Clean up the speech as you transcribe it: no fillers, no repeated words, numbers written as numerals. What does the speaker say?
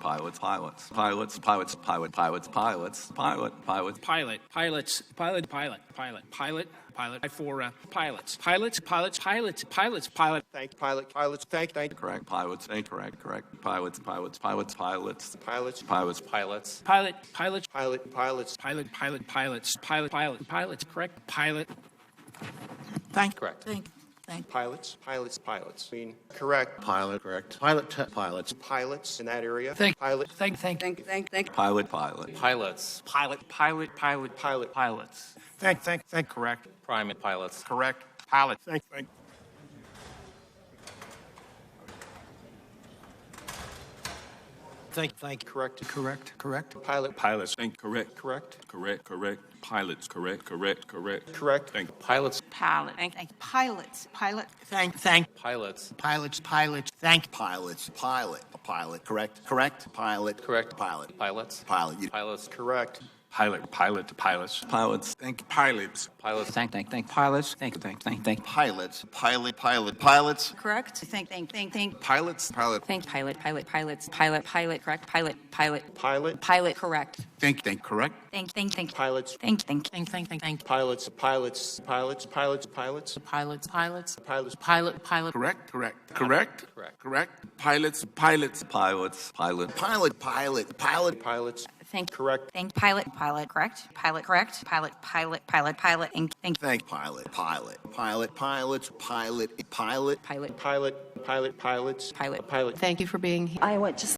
pilots, pilots, pilots, pilots, pilot, pilots, pilots, pilot, pilots, Pilot, pilots, pilot, pilot, pilot, pilot, pilot for pilots, pilots, pilots, pilots, pilots, pilot. Thank pilot, pilots. Thank correct, pilots, incorrect, correct, pilots, pilots, pilots, pilots, pilots, pilots, Pilots. Pilot, pilots, pilot, pilots. pilot, pilot, pilots, pilot, pilot, pilots, correct, pilot. Correct. Pilots, pilots, pilots. Correct. Pilot, correct. Pilot, pilots. Pilots in that area. Thank, Pilot, thank, pilot, pilot, Pilots. pilot, pilot, pilot, pilot. pilots. Thank. Correct, Private pilots. correct, pilot. Thank. Thank. Correct. Correct. Pilot, Pilots, thank, correct, correct. correct. Pilots, correct. Correct. Thank, Pilots. Pilot. Thank. Pilots. Pilot. Thank. Pilots. Pilots. Thank. Pilots. Pilot. Correct. Pilot. Correct. Pilot. Pilots. Pilot. Pilots. Correct. pilots, pilots, thank, pilots, Pilots. Thank, pilots. Thank, Pilots. Pilots. Correct. Thank. pilots, pilot, Thank. Pilots. Pilot. Correct. Pilot. Pilot, Pilot. Correct. thank, correct, Thank. pilots, Thank. pilots, pilots, pilots, pilots, pilots, Pilots. pilots, Pilot. correct, Correct. pilots, pilots, pilot, pilots. Thank. Correct. Thank. Pilot. Correct. Pilot. Correct. Pilot. And thank. Thank. Pilots. Pilot. Pilot. Pilot, pilots, Pilot. pilot. Thank you for being here. I want just